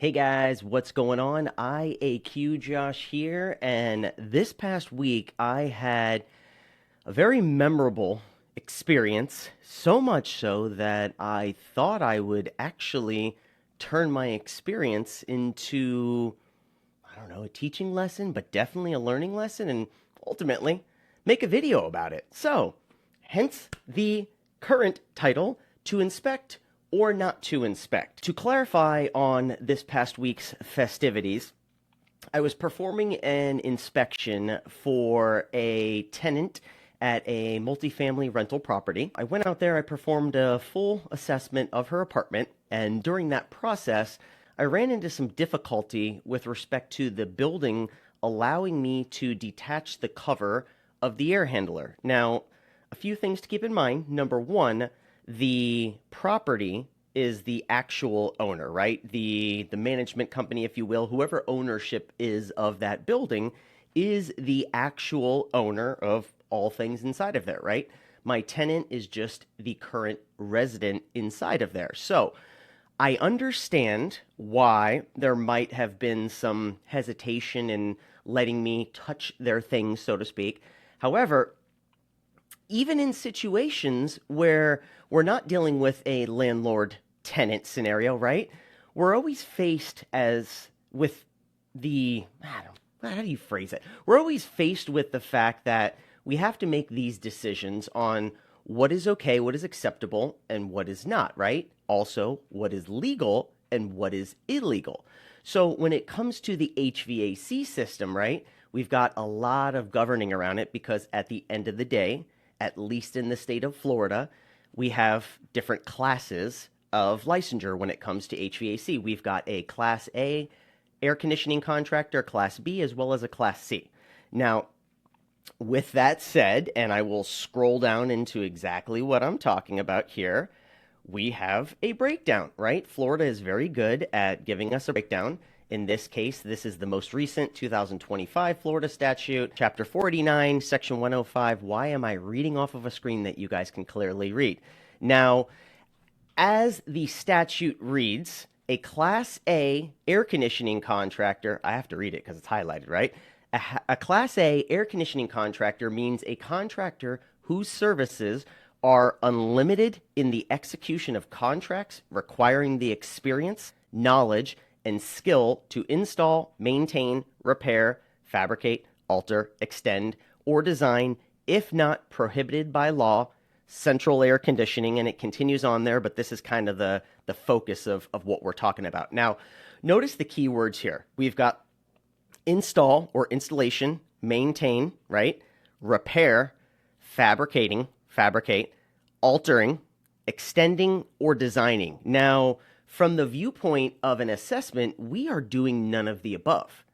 Hey guys, what's going on? IAQ Josh here, and this past week I had a very memorable experience, so much so that I thought I would actually turn my experience into, I don't know, a teaching lesson, but definitely a learning lesson, and ultimately make a video about it. So, hence the current title, To Inspect or Not to Inspect. To clarify on this past week's festivities, I was performing an inspection for a tenant at a multifamily rental property. I went out there, I performed a full assessment of her apartment, and during that process, I ran into some difficulty with respect to the building allowing me to detach the cover of the air handler. Now, a few things to keep in mind. Number one, the property is the actual owner, right? The management company, if you will, whoever ownership is of that building is the actual owner of all things inside of there, right? My tenant is just the current resident inside of there. So I understand why there might have been some hesitation in letting me touch their things, so to speak. However, even in situations where we're not dealing with a landlord tenant scenario, right? We're always faced as with the, I don't, how do you phrase it? We're always faced with the fact that we have to make these decisions on what is okay, what is acceptable, and what is not, right? Also, what is legal and what is illegal. So when it comes to the HVAC system, right, we've got a lot of governing around it because at the end of the day, at least in the state of Florida, we have different classes of licensure when it comes to HVAC. We've got a Class A air conditioning contractor, Class B, as well as a Class C. Now, with that said, and I will scroll down into exactly what I'm talking about here, we have a breakdown, right? Florida is very good at giving us a breakdown. In this case, this is the most recent 2025 Florida statute, Chapter 489, Section 105. Why am I reading off of a screen that you guys can clearly read? Now, as the statute reads, a Class A air conditioning contractor, I have to read it because it's highlighted, right? A Class A air conditioning contractor means a contractor whose services are unlimited in the execution of contracts requiring the experience, knowledge, and skill to install, maintain, repair, fabricate, alter, extend, or design, if not prohibited by law, central air conditioning. And it continues on there, but this is kind of the focus of what we're talking about. Now, notice the key words here. We've got install or installation, maintain, right? Repair, fabricate, altering, extending, or designing. Now, from the viewpoint of an assessment, we are doing none of the above.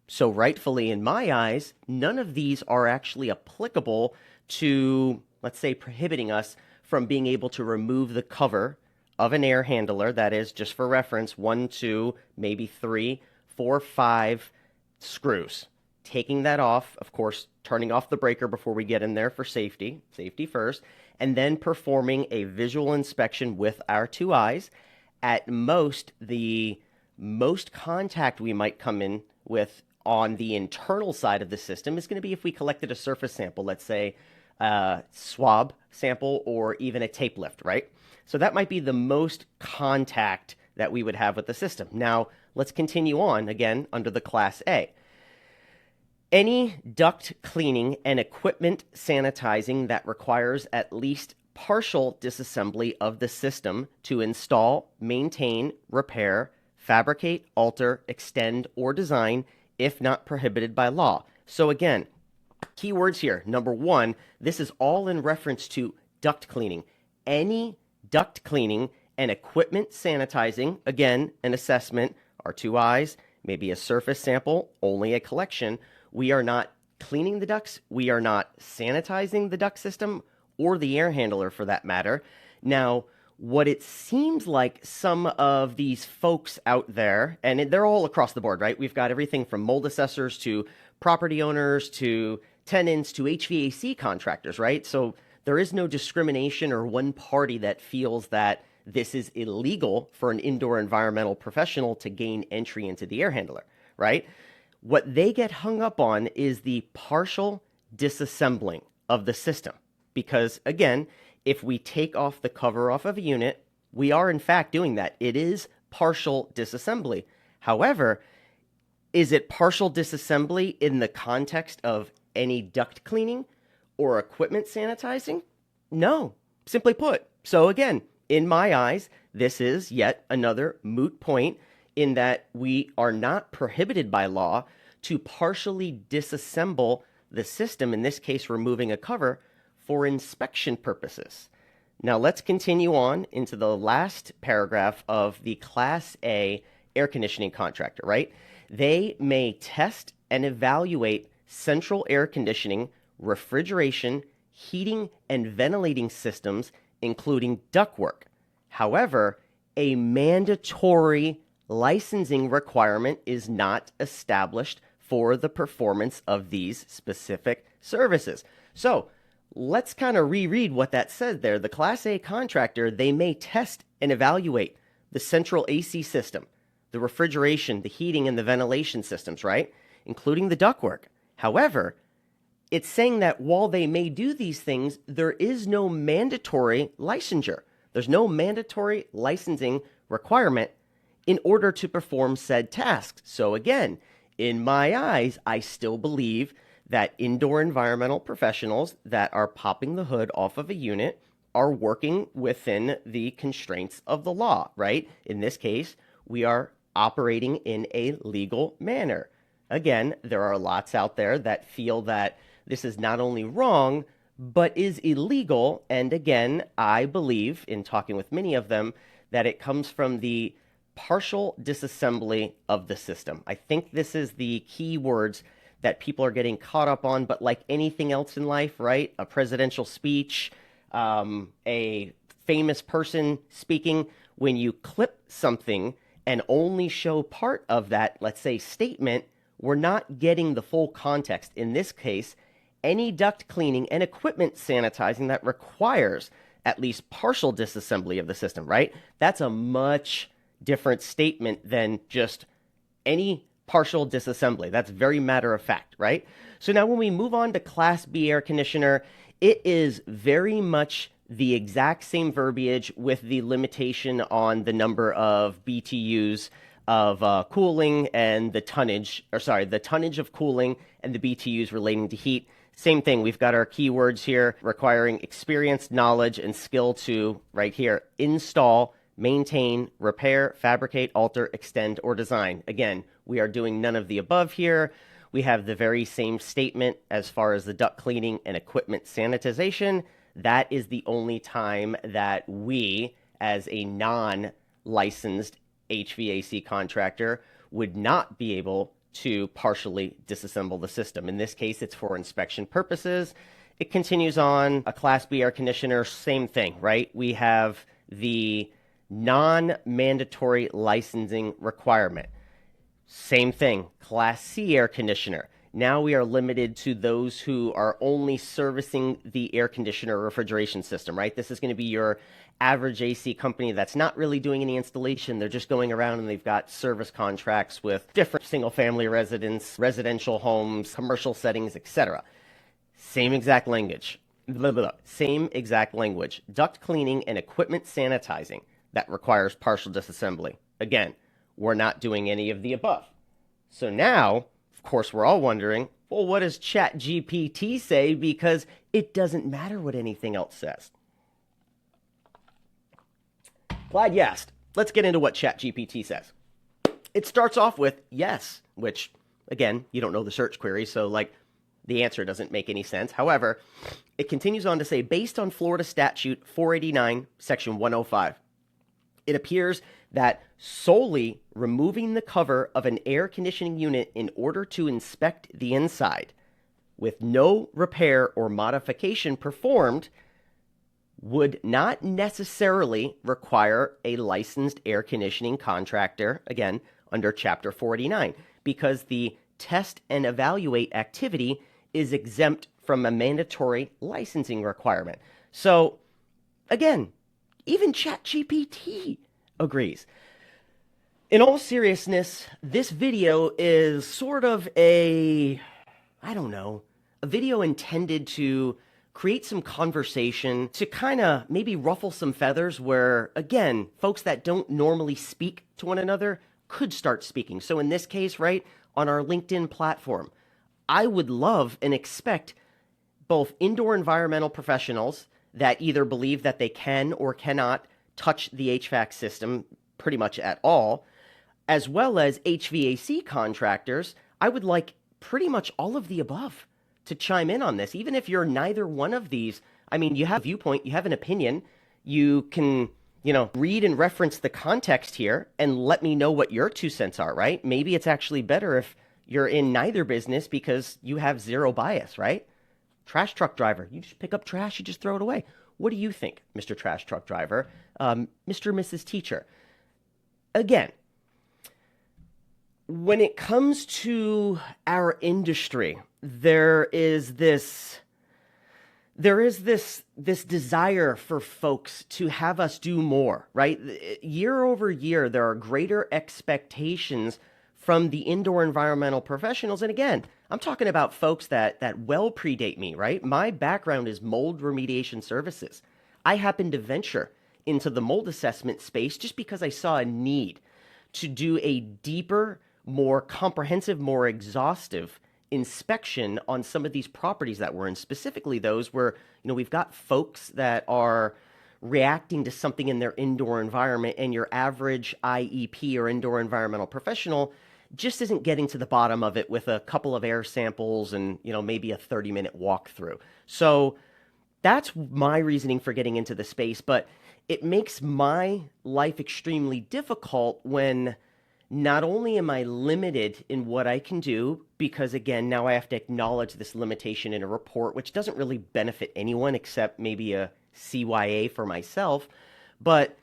So rightfully, in my eyes, none of these are actually applicable to, let's say, prohibiting us from being able to remove the cover of an air handler. That is, just for reference, 1, 2, maybe 3, 4, 5 screws. Taking that off, of course, turning off the breaker before we get in there for safety first, and then performing a visual inspection with our two eyes. At most, the most contact we might come in with on the internal side of the system is going to be if we collected a surface sample, let's say a swab sample or even a tape lift, right? So that might be the most contact that we would have with the system. Now, let's continue on again under the Class A. Any duct cleaning and equipment sanitizing that requires at least partial disassembly of the system to install, maintain, repair, fabricate, alter, extend, or design, if not prohibited by law. So again, keywords here. Number one, this is all in reference to duct cleaning. Any duct cleaning and equipment sanitizing, again, an assessment, our two eyes, maybe a surface sample, only a collection. We are not cleaning the ducts. We are not sanitizing the duct system or the air handler for that matter. Now, what it seems like some of these folks out there, and they're all across the board, right? We've got everything from mold assessors to property owners to tenants to HVAC contractors, right? So there is no discrimination or one party that feels that this is illegal for an indoor environmental professional to gain entry into the air handler, right? What they get hung up on is the partial disassembling of the system. Because again, if we take off the cover off of a unit, we are in fact doing that. It is partial disassembly. However, is it partial disassembly in the context of any duct cleaning or equipment sanitizing? No, simply put. So again, in my eyes, this is yet another moot point in that we are not prohibited by law to partially disassemble the system, in this case, removing a cover, for inspection purposes. Now let's continue on into the last paragraph of the Class A air conditioning contractor, right? They may test and evaluate central air conditioning, refrigeration, heating, and ventilating systems, including ductwork. However, a mandatory licensing requirement is not established for the performance of these specific services. So let's kind of reread what that said there. The Class A contractor, they may test and evaluate the central AC system, the refrigeration, the heating, and the ventilation systems, right? Including the ductwork. However, it's saying that while they may do these things, there is no mandatory licensure. There's no mandatory licensing requirement in order to perform said tasks. So again, in my eyes, I still believe that indoor environmental professionals that are popping the hood off of a unit are working within the constraints of the law, right? In this case, we are operating in a legal manner. Again, there are lots out there that feel that this is not only wrong, but is illegal. And again, I believe, in talking with many of them, that it comes from the partial disassembly of the system. I think this is the key words that people are getting caught up on, but like anything else in life, right? A presidential speech, a famous person speaking, when you clip something and only show part of that, let's say, statement, we're not getting the full context. In this case, any duct cleaning and equipment sanitizing that requires at least partial disassembly of the system, right? That's a much different statement than just any partial disassembly. That's very matter of fact, right? So now when we move on to Class B air conditioner, it is very much the exact same verbiage with the limitation on the number of BTUs of cooling and the tonnage of cooling and the BTUs relating to heat. Same thing, we've got our keywords here requiring experience, knowledge, and skill to, right here, install, maintain, repair, fabricate, alter, extend, or design. Again, we are doing none of the above here. We have the very same statement as far as the duct cleaning and equipment sanitization. That is the only time that we, as a non-licensed HVAC contractor, would not be able to partially disassemble the system. In this case, it's for inspection purposes. It continues on. A Class B air conditioner, same thing, right? We have the non-mandatory licensing requirement. Same thing, Class C air conditioner. Now we are limited to those who are only servicing the air conditioner refrigeration system, right? This is going to be your average AC company that's not really doing any installation. They're just going around and they've got service contracts with different single-family residents, residential homes, commercial settings, etc. Same exact language. Same exact language. Duct cleaning and equipment sanitizing that requires partial disassembly. Again, we're not doing any of the above. So now, of course, we're all wondering, well, what does ChatGPT say? Because it doesn't matter what anything else says. Glad you asked. Let's get into what ChatGPT says. It starts off with yes, which, again, you don't know the search query, so like the answer doesn't make any sense. However, it continues on to say, based on Florida Statute 489, Section 105, it appears that solely removing the cover of an air conditioning unit in order to inspect the inside with no repair or modification performed would not necessarily require a licensed air conditioning contractor, again, under Chapter 489, because the test and evaluate activity is exempt from a mandatory licensing requirement. So, again, Even ChatGPT agrees. In all seriousness, this video is sort of I don't know, a video intended to create some conversation to kind of maybe ruffle some feathers where, again, folks that don't normally speak to one another could start speaking. So in this case, right, on our LinkedIn platform, I would love and expect both indoor environmental professionals that either believe that they can or cannot touch the HVAC system pretty much at all, as well as HVAC contractors. I would like pretty much all of the above to chime in on this. Even if you're neither one of these, I mean, you have a viewpoint, you have an opinion, you can, read and reference the context here and let me know what your 2 cents are, right? Maybe it's actually better if you're in neither business because you have zero bias, right? Trash truck driver, you just pick up trash, you just throw it away. What do you think, Mr. Trash Truck Driver? Mr. and Mrs. Teacher? Again, when it comes to our industry, there is this desire for folks to have us do more, right? Year over year, there are greater expectations from the indoor environmental professionals. And again, I'm talking about folks that well predate me, right? My background is mold remediation services. I happened to venture into the mold assessment space just because I saw a need to do a deeper, more comprehensive, more exhaustive inspection on some of these properties that we're in, specifically those where, we've got folks that are reacting to something in their indoor environment, and your average IEP or indoor environmental professional just isn't getting to the bottom of it with a couple of air samples and, maybe a 30-minute walkthrough. So that's my reasoning for getting into the space, but it makes my life extremely difficult when not only am I limited in what I can do, because again, now I have to acknowledge this limitation in a report, which doesn't really benefit anyone except maybe a CYA for myself, but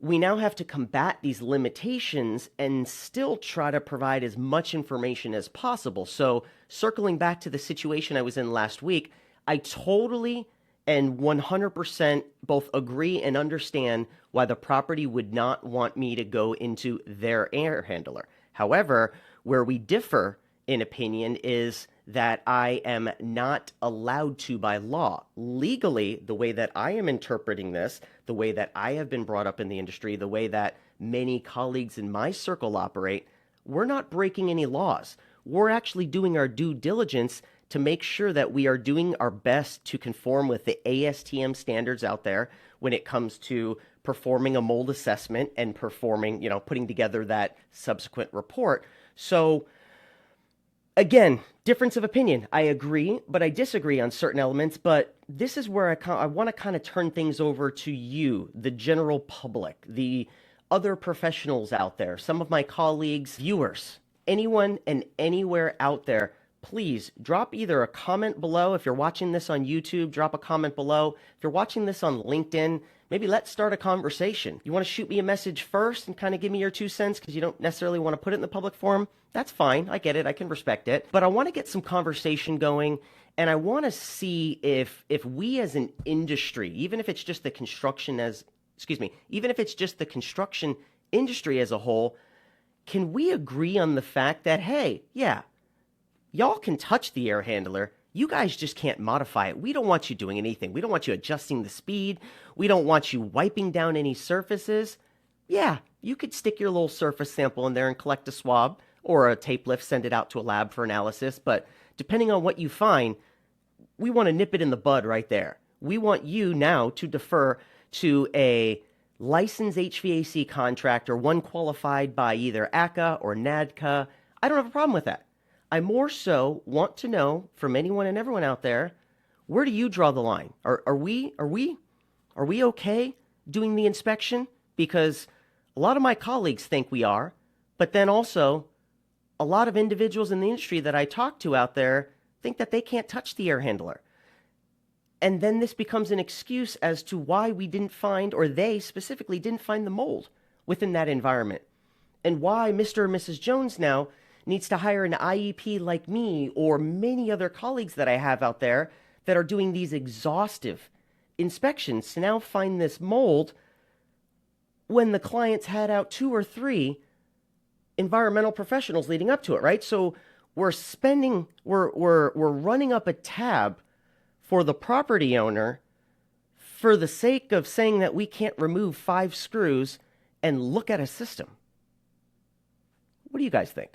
we now have to combat these limitations and still try to provide as much information as possible. So circling back to the situation I was in last week, I totally and 100% both agree and understand why the property would not want me to go into their air handler. However, where we differ in opinion is that I am not allowed to by law. Legally, the way that I am interpreting this, the way that I have been brought up in the industry, the way that many colleagues in my circle operate, we're not breaking any laws. We're actually doing our due diligence to make sure that we are doing our best to conform with the ASTM standards out there when it comes to performing a mold assessment and performing, putting together that subsequent report. So again, difference of opinion. I agree, but I disagree on certain elements. But this is where I want to kind of turn things over to you, the general public, the other professionals out there, some of my colleagues, viewers, anyone and anywhere out there. Please drop either a comment below. If you're watching this on YouTube, drop a comment below. If you're watching this on LinkedIn, maybe let's start a conversation. You want to shoot me a message first and kind of give me your 2 cents because you don't necessarily want to put it in the public forum? That's fine. I get it. I can respect it. But I want to get some conversation going, and I want to see if we as an industry, even if it's just the construction industry as a whole, can we agree on the fact that, hey, yeah, y'all can touch the air handler. You guys just can't modify it. We don't want you doing anything. We don't want you adjusting the speed. We don't want you wiping down any surfaces. Yeah, you could stick your little surface sample in there and collect a swab or a tape lift, send it out to a lab for analysis. But depending on what you find, we want to nip it in the bud right there. We want you now to defer to a licensed HVAC contractor, one qualified by either ACA or NADCA. I don't have a problem with that. I more so want to know from anyone and everyone out there, where do you draw the line? Are we okay doing the inspection? Because a lot of my colleagues think we are, but then also a lot of individuals in the industry that I talk to out there think that they can't touch the air handler. And then this becomes an excuse as to why we didn't find, or they specifically didn't find the mold within that environment. And why Mr. and Mrs. Jones now needs to hire an IEP like me or many other colleagues that I have out there that are doing these exhaustive inspections to now find this mold when the clients had out 2 or 3 environmental professionals leading up to it, right? So we're running up a tab for the property owner for the sake of saying that we can't remove 5 screws and look at a system. What do you guys think?